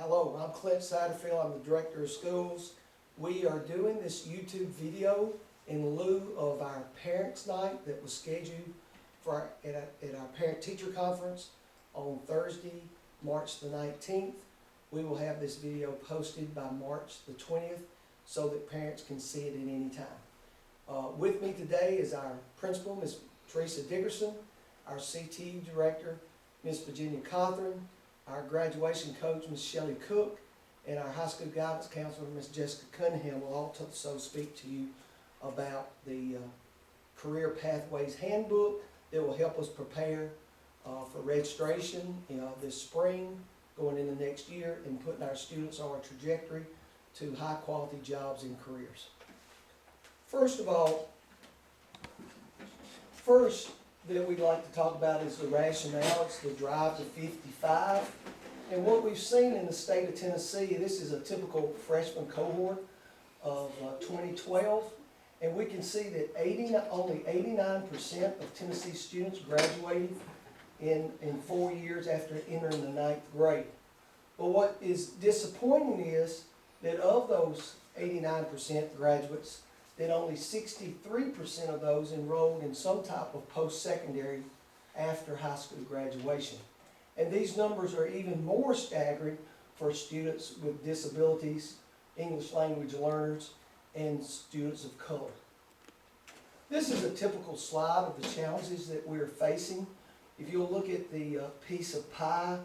Hello, I'm Clint Satterfield. I'm the Director of Schools. We are doing this YouTube video in lieu of our Parents' Night that was scheduled for at our Parent-Teacher Conference on Thursday, March the 19th. We will have this video posted by March the 20th so that parents can see it at any time. With me today is our principal, Ms. Teresa Dickerson, our CTE Director, Ms. Virginia Cothran, our graduation coach, Ms. Shelley Cook, and our high school guidance counselor, Ms. Jessica Cunningham, will also speak to you about the Career Pathways Handbook that will help us prepare for registration this spring, going into next year, and putting our students on a trajectory to high quality jobs and careers. First that we'd like to talk about is the rationale. It's the drive to 55. And what we've seen in the state of Tennessee, this is a typical freshman cohort of 2012, and we can see that only 89% of Tennessee students graduated in 4 years after entering the 9th grade. But what is disappointing is that of those 89% graduates, that only 63% of those enrolled in some type of post-secondary after high school graduation. And these numbers are even more staggering for students with disabilities, English language learners, and students of color. This is a typical slide of the challenges that we're facing. If you'll look at the piece of pie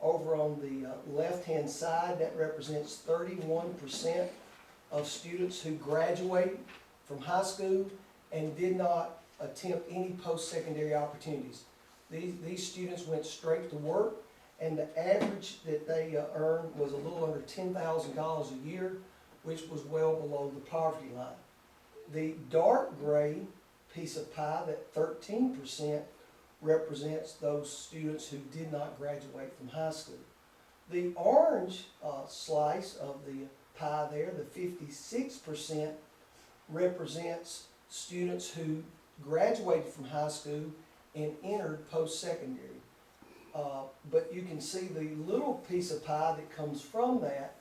over on the left-hand side, that represents 31% of students who graduate from high school and did not attempt any post-secondary opportunities. These students went straight to work, and the average that they earned was a little under $10,000 a year, which was well below the poverty line. The dark gray piece of pie, that 13%, represents those students who did not graduate from high school. The orange slice of the pie there, the 56%, represents students who graduated from high school and entered post-secondary. But you can see the little piece of pie that comes from that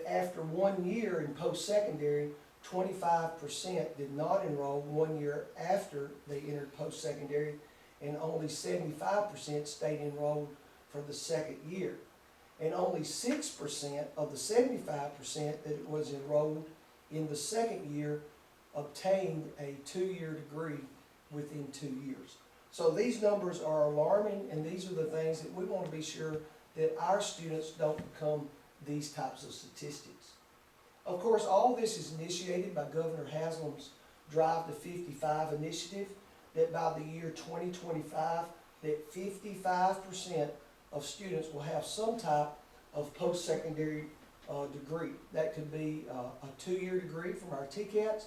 after 1 year in post-secondary, 25% did not enroll 1 year after they entered post-secondary, and only 75% stayed enrolled for the second year. And only 6% of the 75% that was enrolled in the second year obtained a 2-year degree within 2 years. So these numbers are alarming, and these are the things that we want to be sure that our students don't become these types of statistics. Of course, all this is initiated by Governor Haslam's Drive to 55 initiative, that by the year 2025, that 55% of students will have some type of post-secondary degree. That could be a 2-year degree from our TCATs,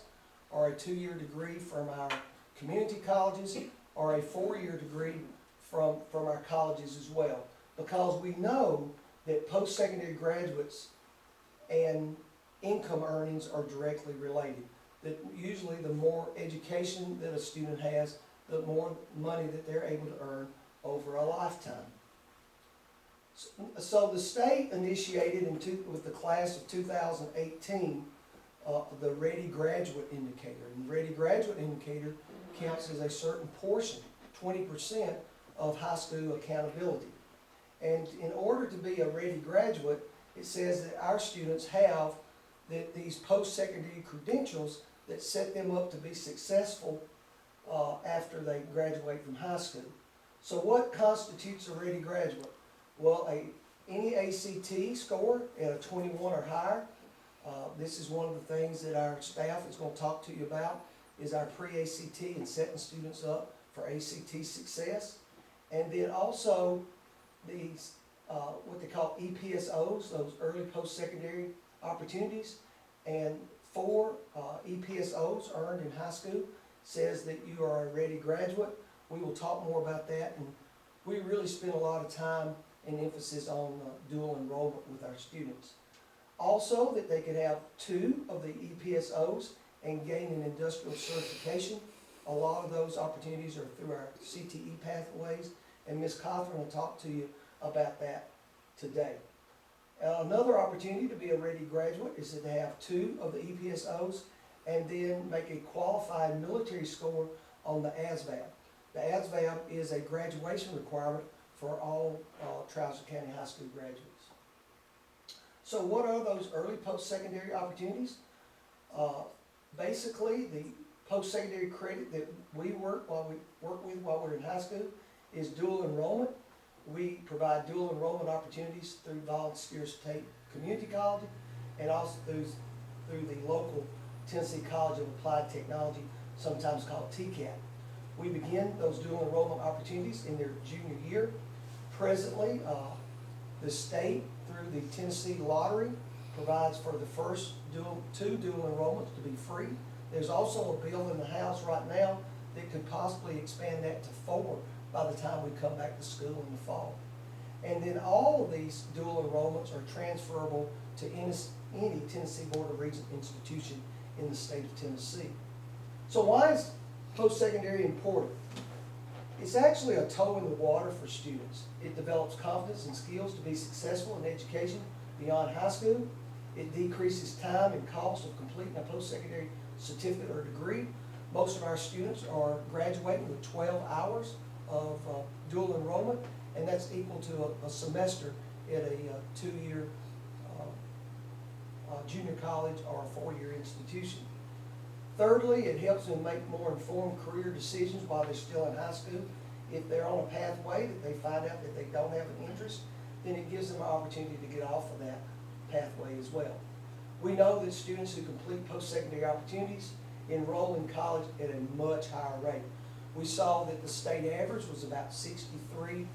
or a 2-year degree from our community colleges, or a 4-year degree from our colleges as well. Because we know that post-secondary graduates and income earnings are directly related. That usually the more education that a student has, the more money that they're able to earn over a lifetime. So the state initiated with the class of 2018 the Ready Graduate Indicator. And the Ready Graduate Indicator counts as a certain portion, 20% of high school accountability. And in order to be a ready graduate, it says that our students have these post-secondary credentials that set them up to be successful after they graduate from high school. So what constitutes a ready graduate? Well, any ACT score at a 21 or higher. This is one of the things that our staff is going to talk to you about, is our pre-ACT and setting students up for ACT success. And then also these, what they call EPSOs, those early post-secondary opportunities. And 4 EPSOs earned in high school says that you are a ready graduate. We will talk more about that, and we really spend a lot of time and emphasis on dual enrollment with our students. Also, that they could have 2 of the EPSOs and gain an industrial certification. A lot of those opportunities are through our CTE pathways, and Ms. Cothran will talk to you about that today. Another opportunity to be a ready graduate is to have 2 of the EPSOs and then make a qualified military score on the ASVAB. The ASVAB is a graduation requirement for all Trousdale County High School graduates. So what are those early post-secondary opportunities? Basically, the post-secondary credit that we work with while we're in high school is dual enrollment. We provide dual enrollment opportunities through Volunteer State Community College and also through the local Tennessee College of Applied Technology, sometimes called TCAT. We begin those dual enrollment opportunities in their junior year. Presently, the state, through the Tennessee Lottery, provides for the first 2 dual enrollments to be free. There's also a bill in the House right now that could possibly expand that to 4 by the time we come back to school in the fall. And then all of these dual enrollments are transferable to any Tennessee Board of Regents institution in the state of Tennessee. So why is post-secondary important? It's actually a toe in the water for students. It develops confidence and skills to be successful in education beyond high school. It decreases time and cost of completing a post-secondary certificate or degree. Most of our students are graduating with 12 hours of dual enrollment, and that's equal to a semester at a 2-year junior college or a 4-year institution. Thirdly, it helps them make more informed career decisions while they're still in high school. If they're on a pathway that they find out that they don't have an interest, then it gives them an opportunity to get off of that pathway as well. We know that students who complete post-secondary opportunities enroll in college at a much higher rate. We saw that the state average was about 63%.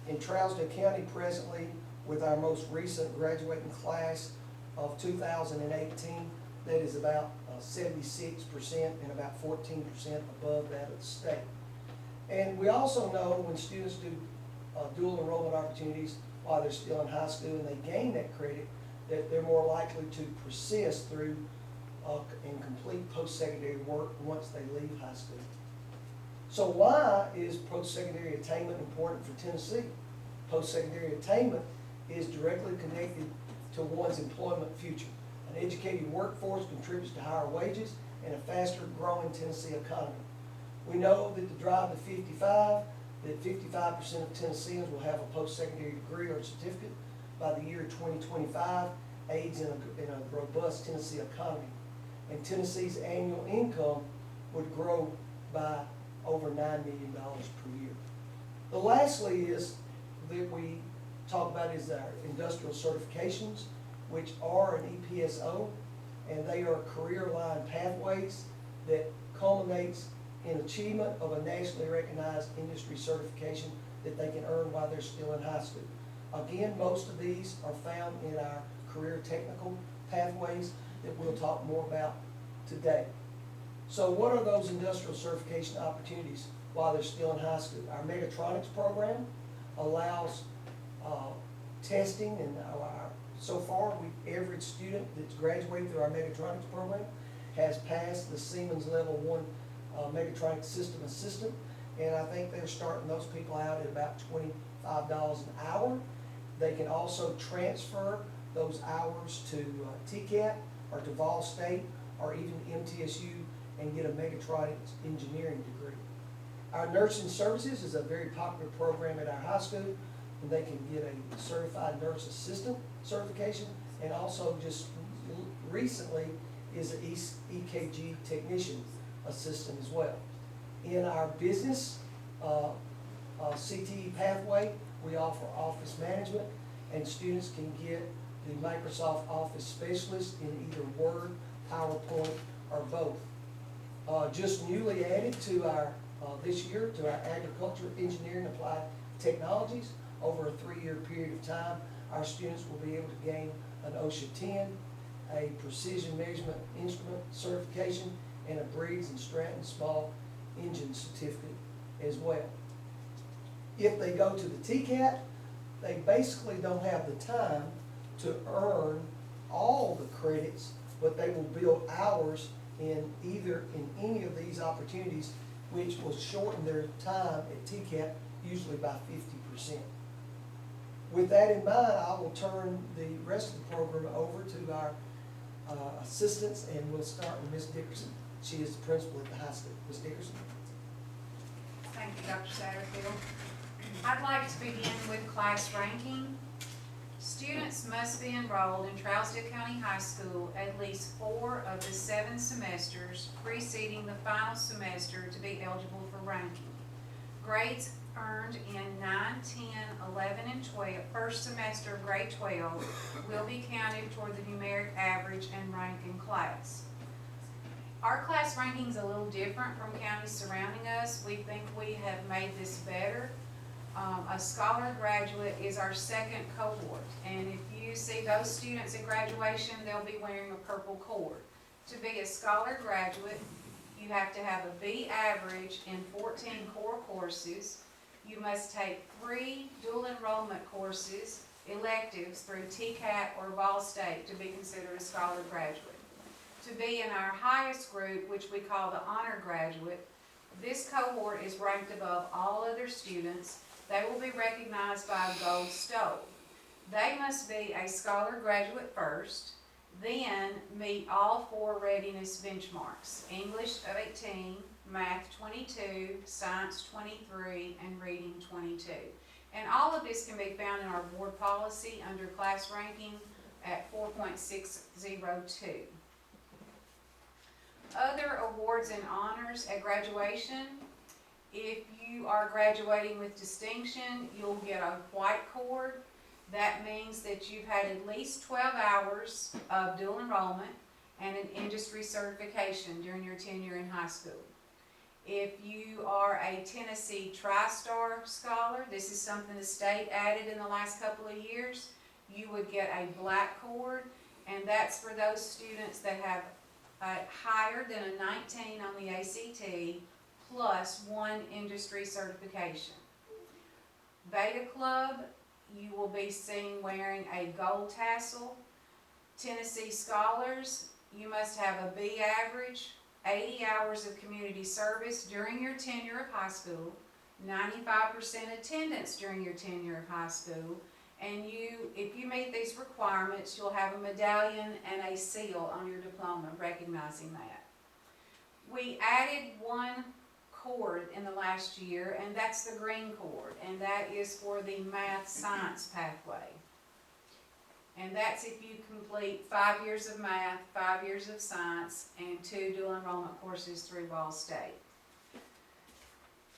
In Trousdale County presently, with our most recent graduating class of 2018, that is about 76% and about 14% above that of the state. And we also know when students do dual enrollment opportunities while they're still in high school and they gain that credit, that they're more likely to persist through and complete post-secondary work once they leave high school. So why is post-secondary attainment important for Tennessee? Post-secondary attainment is directly connected to one's employment future. An educated workforce contributes to higher wages and a faster growing Tennessee economy. We know that the drive to 55, that 55% of Tennesseans will have a post-secondary degree or certificate by the year 2025, aids in a robust Tennessee economy. And Tennessee's annual income would grow by over $9 million per year. The lastly is that we talk about is our industrial certifications, which are an EPSO, and they are career line pathways that culminates in achievement of a nationally recognized industry certification that they can earn while they're still in high school. Again, most of these are found in our career technical pathways that we'll talk more about today. So what are those industrial certification opportunities while they're still in high school? Our mechatronics program allows testing, and so far every student that's graduated through our mechatronics program has passed the Siemens Level 1 mechatronics system assistant, and I think they're starting those people out at about $25 an hour. They can also transfer those hours to TCAT or to Vol State or even MTSU and get a mechatronics engineering degree. Our nursing services is a very popular program at our high school, and they can get a certified nurse assistant certification, and also just recently is an EKG technician assistant as well. In our business CTE pathway, we offer office management, and students can get the Microsoft Office Specialist in either Word, PowerPoint, or both. Just newly added to our this year to our agriculture, engineering, applied technologies. Over a 3-year period of time, our students will be able to gain an OSHA 10, a precision measurement instrument certification, and a Briggs & Stratton small engine certificate as well. If they go to the TCAT, they basically don't have the time to earn all the credits, but they will build hours in any of these opportunities, which will shorten their time at TCAT usually by 50%. With that in mind, I will turn the rest of the program over to our assistants, and we'll start with Ms. Dickerson. She is the principal at the high school. Ms. Dickerson? Thank you, Dr. Satterfield. I'd like to begin with class ranking. Students must be enrolled in Trousdale County High School at least 4 of the 7 semesters preceding the final semester to be eligible for ranking. Grades earned in 9, 10, 11, and 12, first semester of grade 12, will be counted toward the numeric average and rank in class. Our class ranking is a little different from counties surrounding us. We think we have made this better. A scholar graduate is our second cohort, and if you see those students at graduation, they'll be wearing a purple cord. To be a scholar graduate, you have to have a B average in 14 core courses. You must take 3 dual enrollment courses, electives, through TCAT or Ball State to be considered a scholar graduate. To be in our highest group, which we call the honor graduate, this cohort is ranked above all other students. They will be recognized by a gold stove. They must be a scholar graduate first, then meet all 4 readiness benchmarks: English 18, Math 22, Science 23, and Reading 22. And all of this can be found in our board policy under class ranking at 4.602. Other awards and honors at graduation: if you are graduating with distinction, you'll get a white cord. That means that you've had at least 12 hours of dual enrollment and an industry certification during your tenure in high school. If you are a Tennessee TriStar scholar, this is something the state added in the last couple of years, you would get a black cord, and that's for those students that have higher than a 19 on the ACT plus 1 industry certification. Beta Club, you will be seen wearing a gold tassel. Tennessee Scholars, you must have a B average, 80 hours of community service during your tenure of high school, 95% attendance during your tenure of high school, and if you meet these requirements, you'll have a medallion and a seal on your diploma recognizing that. We added 1 cord in the last year, and that's the green cord, and that is for the math science pathway. And that's if you complete 5 years of math, 5 years of science, and 2 dual enrollment courses through Ball State.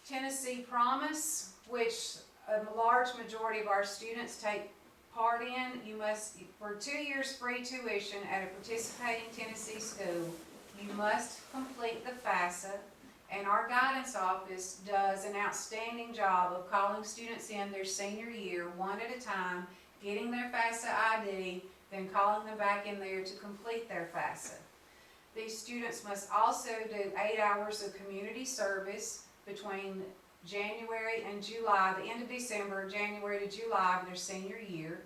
Tennessee Promise, which a large majority of our students take part in, you must, for 2 years free tuition at a participating Tennessee school, you must complete the FAFSA, and our guidance office does an outstanding job of calling students in their senior year, 1 at a time, getting their FAFSA ID, then calling them back in there to complete their FAFSA. These students must also do 8 hours of community service between January and July, the end of December, January to July of their senior year,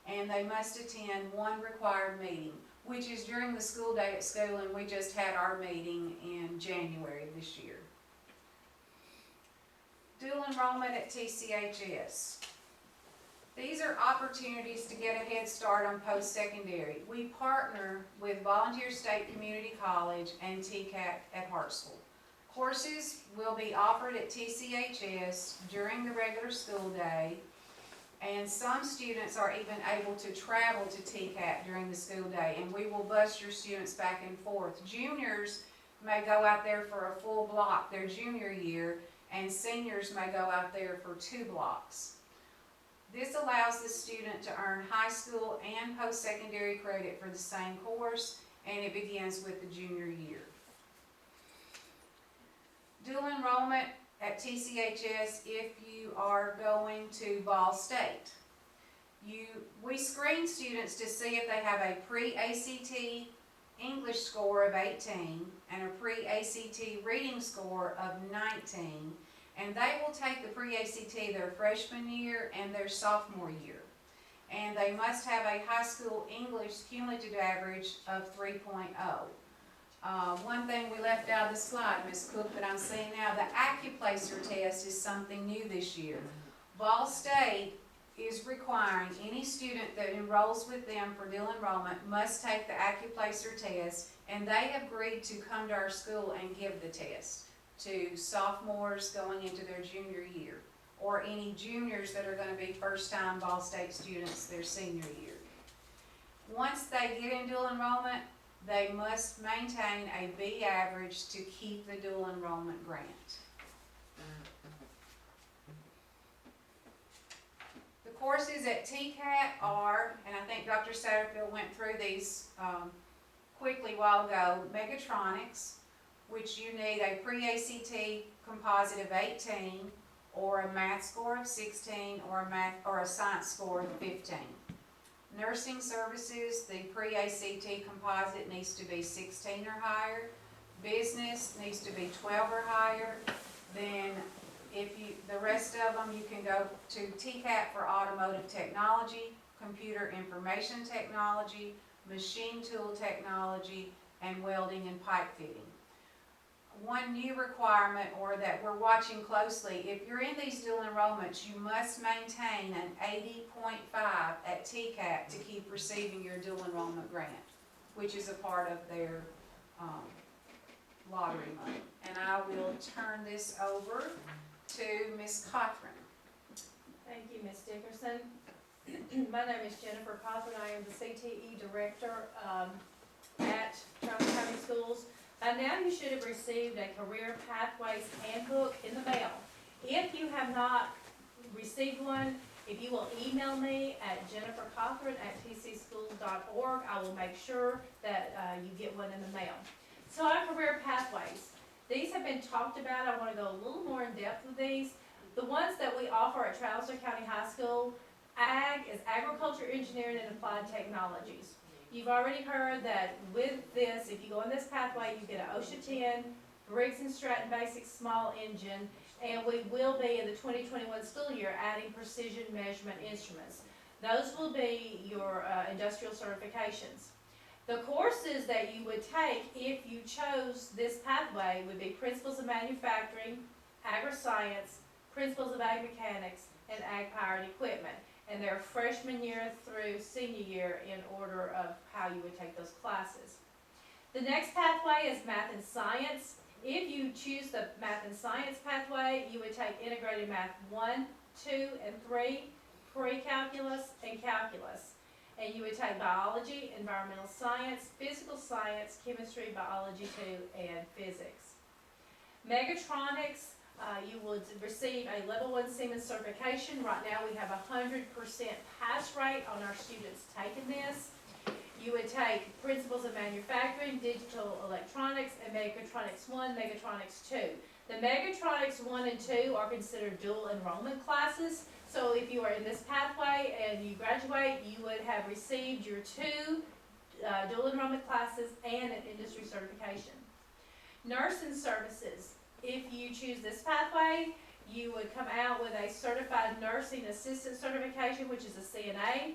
and they must attend 1 required meeting, which is during the school day at school, and we just had our meeting in January of this year. Dual enrollment at TCHS. These are opportunities to get a head start on post-secondary. We partner with Volunteer State Community College and TCAT at Hartsville. Courses will be offered at TCHS during the regular school day, and some students are even able to travel to TCAT during the school day, and we will bus your students back and forth. Juniors may go out there for a full block their junior year, and seniors may go out there for 2 blocks. This allows the student to earn high school and post-secondary credit for the same course, and it begins with the junior year. Dual enrollment at TCHS if you are going to Ball State. We screen students to see if they have a pre-ACT English score of 18 and a pre-ACT reading score of 19, and they will take the pre-ACT their freshman year and their sophomore year. And they must have a high school English cumulative average of 3.0. One thing we left out of the slide, Ms. Cook, that I'm seeing now, the AccuPlacer test is something new this year. Ball State is required requiring any student that enrolls with them for dual enrollment must take the AccuPlacer test, and they have agreed to come to our school and give the test to sophomores going into their junior year, or any juniors that are gonna be first-time Ball State students their senior year. Once they get in dual enrollment, they must maintain a B average to keep the dual enrollment grant. The courses at TCAT are, and I think Dr. Satterfield went through these quickly a while ago, Megatronics, which you need a pre-ACT composite of 18, or a math score of 16, or a science score of 15. Nursing services, the pre-ACT composite needs to be 16 or higher. Business needs to be 12 or higher. Then the rest of them, you can go to TCAT for automotive technology, computer information technology, machine tool technology, and welding and pipe fitting. One new requirement, or that we're watching closely, if you're in these dual enrollments, you must maintain an 80.5 at TCAT to keep receiving your dual enrollment grant, which is a part of their lottery money. And I will turn this over to Ms. Cothran. Thank you, Ms. Dickerson. My name is Jennifer Cothran. I am the CTE Director at Charles County Schools. By now, you should have received a Career Pathways Handbook in the mail. If you have not received one, if you will email me at jennifercothran@tcschools.org, I will make sure that you get one in the mail. So our Career Pathways, these have been talked about. I want to go a little more in depth with these. The ones that we offer at Charleston County High School, AG is Agriculture, Engineering, and Applied Technologies. You've already heard that with this, if you go in this pathway, you get an OSHA 10, Briggs & Stratton Basic Small Engine, and we will be in the 2021 school year adding precision measurement instruments. Those will be your industrial certifications. The courses that you would take if you chose this pathway would be Principles of Manufacturing, Agri-Science, Principles of Ag Mechanics, and Ag Power and Equipment. And they're freshman year through senior year in order of how you would take those classes. The next pathway is Math and Science. If you choose the Math and Science pathway, you would take Integrated Math 1, 2, and 3, Pre-Calculus, and Calculus. And you would take Biology, Environmental Science, Physical Science, Chemistry, Biology 2, and Physics. Megatronics, you would receive a level 1 Siemens certification. Right now we have a 100% pass rate on our students taking this. You would take Principles of Manufacturing, Digital Electronics, and Megatronics 1, Megatronics 2. The Megatronics 1 and 2 are considered dual enrollment classes. So if you are in this pathway and you graduate, you would have received your 2 dual enrollment classes and an industry certification. Nursing services. If you choose this pathway, you would come out with a Certified Nursing Assistant certification, which is a CNA.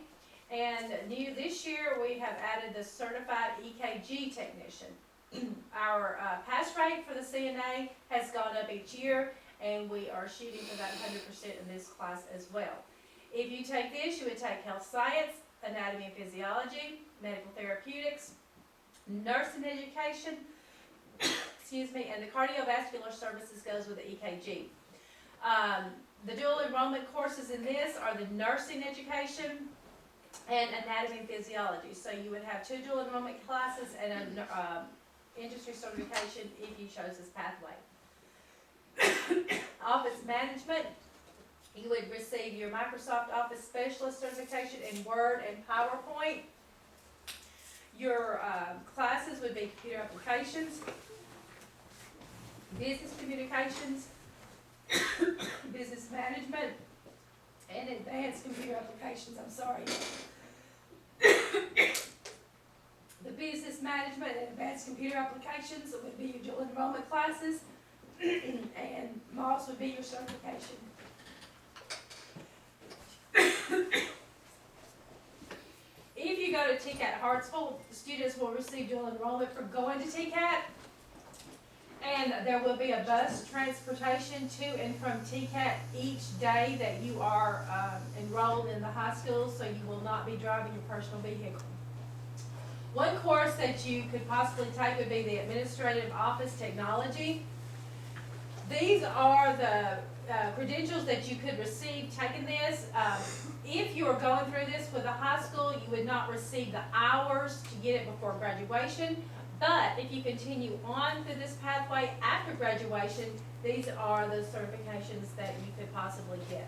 And new this year, we have added the Certified EKG Technician. Our pass rate for the CNA has gone up each year, and we are shooting for that 100% in this class as well. If you take this, you would take Health Science, Anatomy and Physiology, Medical Therapeutics, Nursing Education, excuse me, and the Cardiovascular Services goes with the EKG. The dual enrollment courses in this are the Nursing Education and Anatomy and Physiology. So you would have 2 dual enrollment classes and an industry certification if you chose this pathway. Office Management, you would receive your Microsoft Office Specialist certification in Word and PowerPoint. Your classes would be Computer Applications, Business Communications, Business Management, and Advanced Computer Applications, I'm sorry. The Business Management and Advanced Computer Applications would be your dual enrollment classes, and MOS would be your certification. If you go to TCAT Hartsville, the students will receive dual enrollment for going to TCAT, And there will be a bus transportation to and from TCAT each day that you are enrolled in the high school, so you will not be driving your personal vehicle. One course that you could possibly take would be the Administrative Office Technology. These are the credentials that you could receive taking this. If you are going through this with a high school, you would not receive the hours to get it before graduation. But if you continue on through this pathway after graduation, these are the certifications that you could possibly get.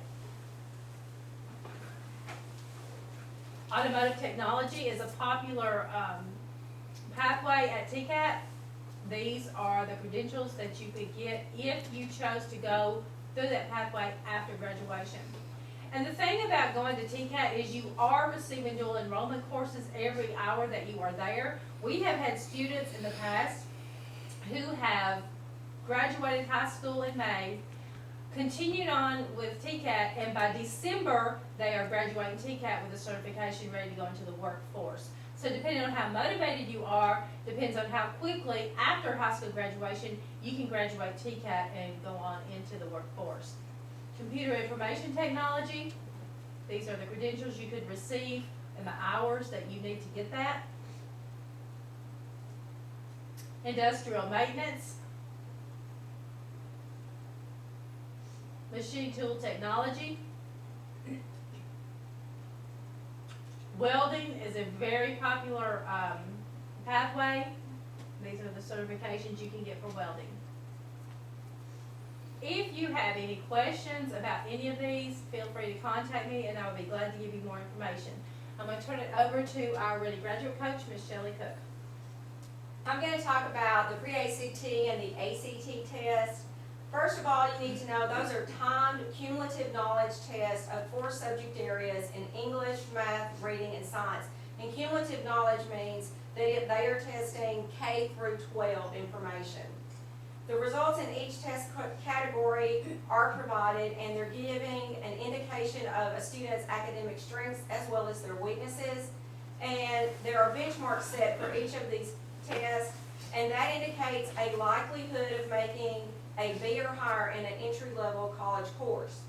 Automotive technology is a popular pathway at TCAT. These are the credentials that you could get if you chose to go through that pathway after graduation. And the thing about going to TCAT is you are receiving dual enrollment courses every hour that you are there. We have had students in the past who have graduated high school in May, continued on with TCAT, and by December, they are graduating TCAT with a certification ready to go into the workforce. So depending on how motivated you are, depends on how quickly after high school graduation, you can graduate TCAT and go on into the workforce. Computer information technology, these are the credentials you could receive and the hours that you need to get that. Industrial maintenance. Machine tool technology. Welding is a very popular pathway. These are the certifications you can get for welding. If you have any questions about any of these, feel free to contact me and I will be glad to give you more information. I'm going to turn it over to our Ready Graduate Coach, Ms. Shelley Cook. I'm going to talk about the pre-ACT and the ACT test. First of all, you need to know those are timed cumulative knowledge tests of 4 subject areas in English, math, reading, and science. And cumulative knowledge means that they are testing K through 12 information. The results in each test category are provided, and they're giving an indication of a student's academic strengths as well as their weaknesses. And there are benchmarks set for each of these tests, and that indicates a likelihood of making a B or higher in an entry-level college course.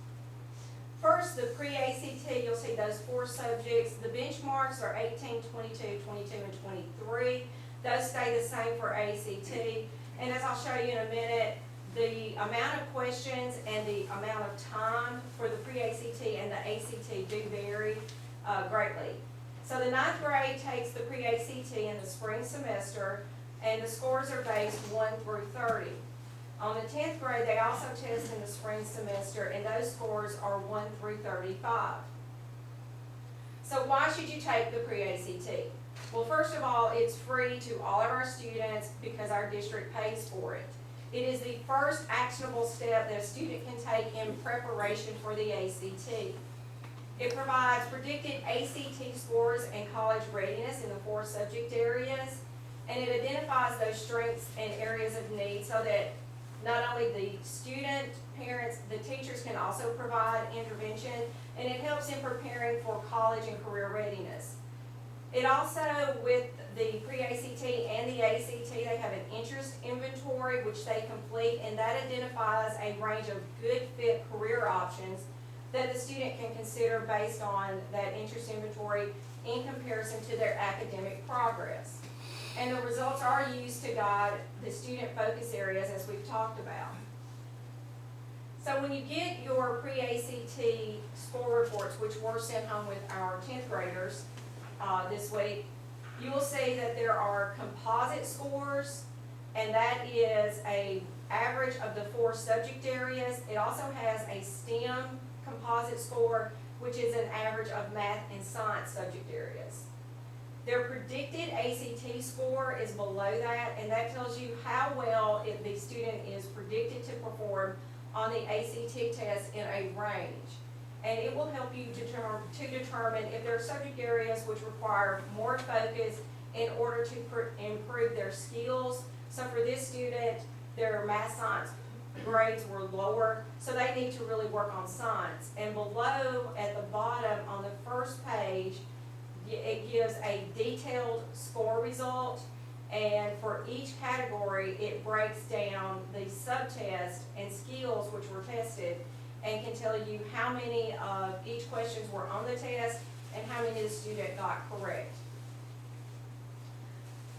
First, the pre-ACT, you'll see those 4 subjects. The benchmarks are 18, 22, 22, and 23. Those stay the same for ACT. And as I'll show you in a minute, the amount of questions and the amount of time for the pre-ACT and the ACT do vary greatly. So the 9th grade takes the pre-ACT in the spring semester, and the scores are based 1 through 30. On the 10th grade, they also test in the spring semester, and those scores are 1 through 35. So why should you take the pre-ACT? Well, first of all, it's free to all of our students because our district pays for it. It is the first actionable step that a student can take in preparation for the ACT. It provides predicted ACT scores and college readiness in the 4 subject areas, and it identifies those strengths and areas of need so that not only the student, parents, the teachers can also provide intervention, and it helps in preparing for college and career readiness. It also, with the pre-ACT and the ACT, they have an interest inventory which they complete, and that identifies a range of good fit career options that the student can consider based on that interest inventory in comparison to their academic progress. And the results are used to guide the student focus areas as we've talked about. So when you get your pre-ACT score reports, which were sent home with our 10th graders this week, you will see that there are composite scores, and that is an average of the 4 subject areas. It also has a STEM composite score, which is an average of math and science subject areas. Their predicted ACT score is below that, and that tells you how well the student is predicted to perform on the ACT test in a range. And it will help you to determine if there are subject areas which require more focus in order to improve their skills. So for this student, their math science grades were lower, so they need to really work on science. And below, at the bottom on the first page, it gives a detailed score result, And for each category, it breaks down the subtest and skills which were tested and can tell you how many of each questions were on the test and how many the student got correct.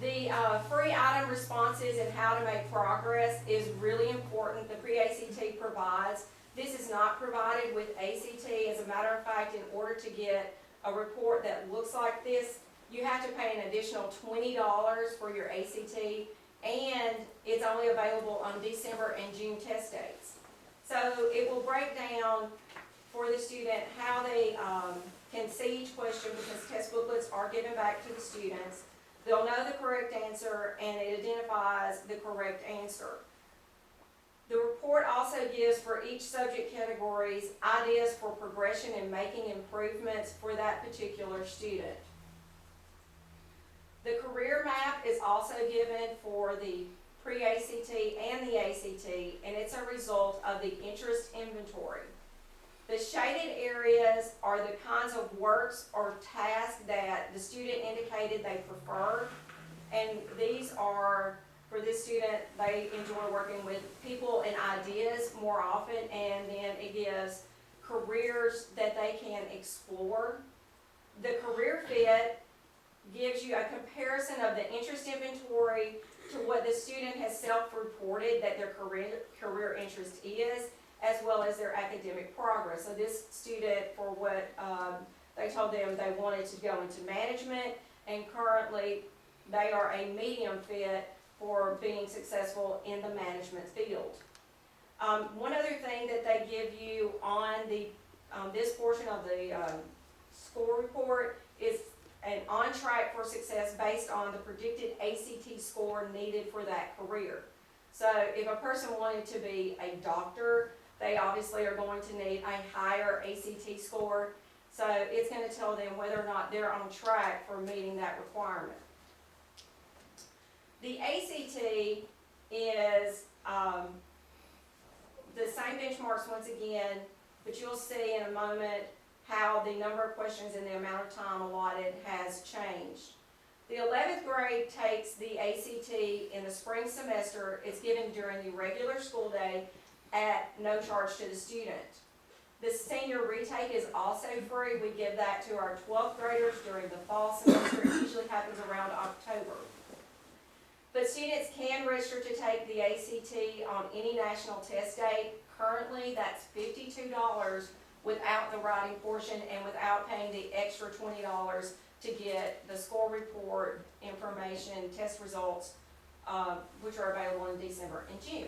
The free item responses and how to make progress is really important. The pre-ACT provides. This is not provided with ACT. As a matter of fact, in order to get a report that looks like this, you have to pay an additional $20 for your ACT, and it's only available on December and June test dates. So it will break down for the student how they can see each question, because test booklets are given back to the students. They'll know the correct answer, and it identifies the correct answer. The report also gives for each subject categories ideas for progression and making improvements for that particular student. The career map is also given for the pre-ACT and the ACT, and it's a result of the interest inventory. The shaded areas are the kinds of works or tasks that the student indicated they preferred, and these are, for this student, they enjoy working with people and ideas more often, and then it gives careers that they can explore. The career fit gives you a comparison of the interest inventory to what the student has self-reported that their career interest is, as well as their academic progress. So this student, for what they told them they wanted to go into management, and currently they are a medium fit for being successful in the management field. One other thing that they give you on the this portion of the score report is an on track for success based on the predicted ACT score needed for that career. So if a person wanted to be a doctor, they obviously are going to need a higher ACT score. So it's going to tell them whether or not they're on track for meeting that requirement. The ACT is the same benchmarks once again, but you'll see in a moment how the number of questions and the amount of time allotted has changed. The 11th grade takes the ACT in the spring semester. It's given during the regular school day at no charge to the student. The senior retake is also free. We give that to our 12th graders during the fall semester. It usually happens around October. But students can register to take the ACT on any national test date. Currently, that's $52 without the writing portion and without paying the extra $20 to get the score report, information, test results, which are available in December and June.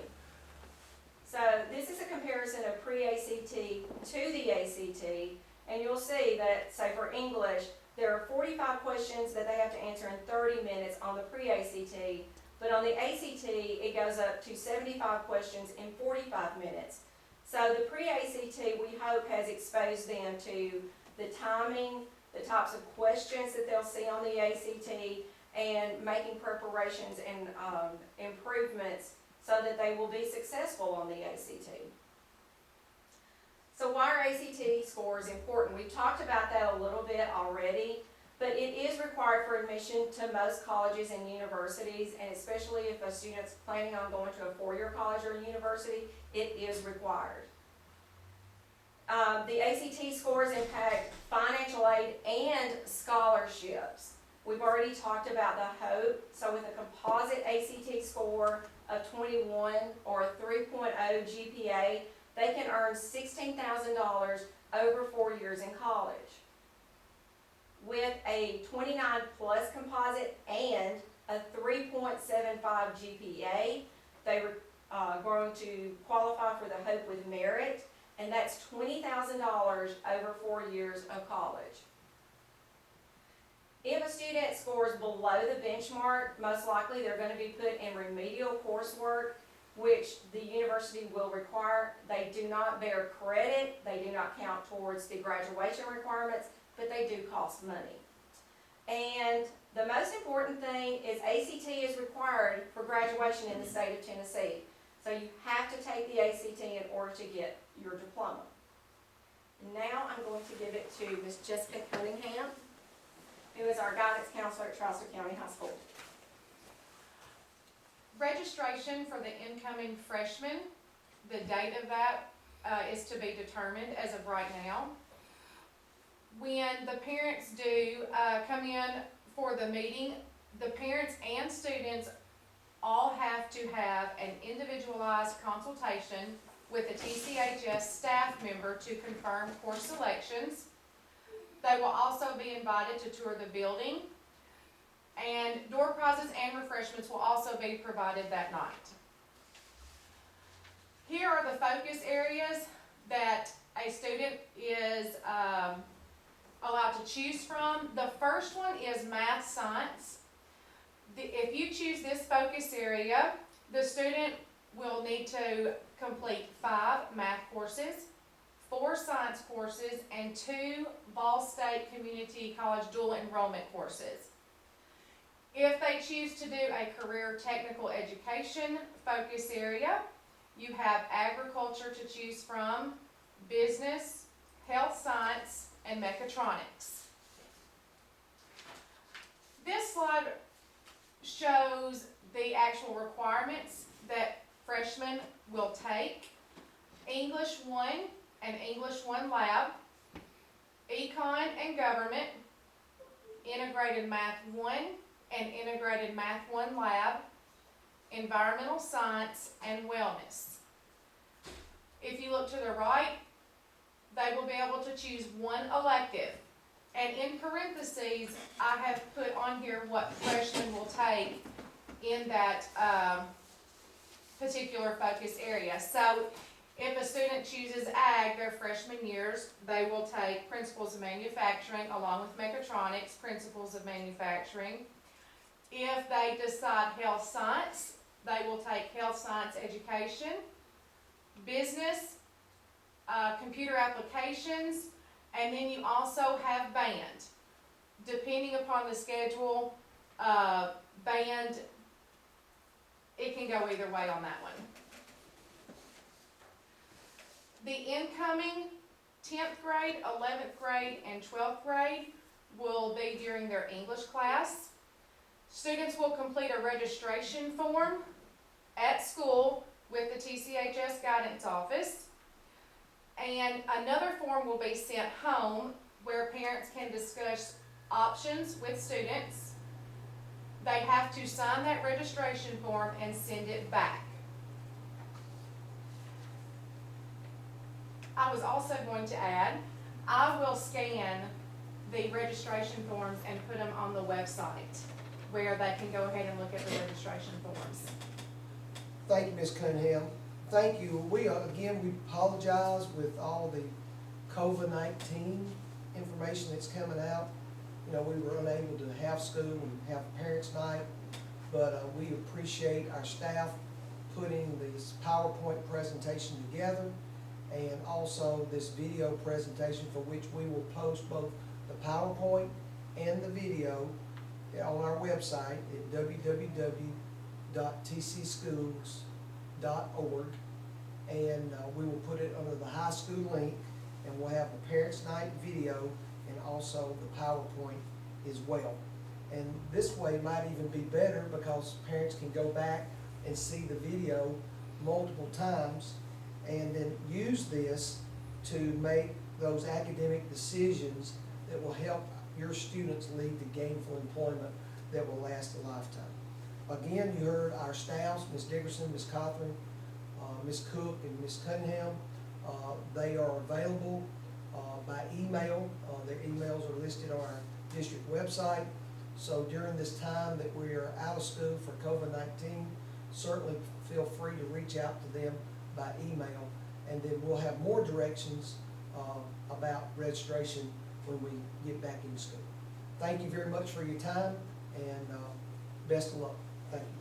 So this is a comparison of pre-ACT to the ACT, and you'll see that, say for English, there are 45 questions that they have to answer in 30 minutes on the pre-ACT, but on the ACT, it goes up to 75 questions in 45 minutes. So the pre-ACT, we hope, has exposed them to the timing, the types of questions that they'll see on the ACT, and making preparations and improvements so that they will be successful on the ACT. So why are ACT scores important? We've talked about that a little bit already, but it is required for admission to most colleges and universities, and especially if a student's planning on going to a four-year college or university, it is required. The ACT scores impact financial aid and scholarships. We've already talked about the HOPE, so with a composite ACT score of 21 or a 3.0 GPA, they can earn $16,000 over 4 years in college. With a 29 plus composite and a 3.75 GPA, they are going to qualify for the HOPE with merit, and that's $20,000 over 4 years of college. If a student scores below the benchmark, most likely they're going to be put in remedial coursework, which the university will require. They do not bear credit, they do not count towards the graduation requirements, but they do cost money. And the most important thing is ACT is required for graduation in the state of Tennessee. So you have to take the ACT in order to get your diploma. Now I'm going to give it to Ms. Jessica Cunningham, who is our guidance counselor at Charleston County High School. registration for the incoming freshmen, the date of that is to be determined as of right now. When the parents do come in for the meeting, the parents and students all have to have an individualized consultation with a TCHS staff member to confirm course selections. They will also be invited to tour the building, and door prizes and refreshments will also be provided that night. Here are the focus areas that a student is allowed to choose from. The first one is math science. If you choose this focus area, the student will need to complete 5 math courses, 4 science courses, and 2 Ball State Community College dual enrollment courses. If they choose to do a career technical education focus area, you have agriculture to choose from, business, health science, and mechatronics. This slide shows the actual requirements that freshmen will take. English 1 and English 1 lab, Econ and government, integrated math 1 and integrated math 1 lab, environmental science, and wellness. If you look to the right, they will be able to choose 1 elective. And in parentheses, I have put on here what freshmen will take in that particular focus area. So if a student chooses ag their freshman years, they will take principles of manufacturing along with mechatronics, principles of manufacturing. If they decide health science, they will take health science education, business, computer applications, and then you also have band. Depending upon the schedule, band, it can go either way on that one. The incoming 10th grade, 11th grade, and 12th grade will be during their English class. Students will complete a registration form at school with the TCHS guidance office. And another form will be sent home where parents can discuss options with students. They have to sign that registration form and send it back. I was also going to add, I will scan the registration forms and put them on the website where they can go ahead and look at the registration forms. Thank you, Ms. Cunningham. Thank you. We apologize with all the COVID-19 information that's coming out. You know, we were unable to have school and have parents' night, but we appreciate our staff putting this PowerPoint presentation together, and also this video presentation, for which we will post both the PowerPoint and the video on our website at www.tcschools.org, and we will put it under the high school link, and we'll have the Parents' Night video and also the PowerPoint as well. And this way might even be better because parents can go back and see the video multiple times and then use this to make those academic decisions that will help your students lead to gainful employment that will last a lifetime. Again, you heard our staffs, Ms. Dickerson, Ms. Cothran, Ms. Cook, and Ms. Cunningham. They are available by email. Their emails are listed on our district website. So during this time that we are out of school for COVID-19, certainly feel free to reach out to them by email, and then we'll have more directions about registration when we get back in school. Thank you very much for your time, and best of luck. Thank you.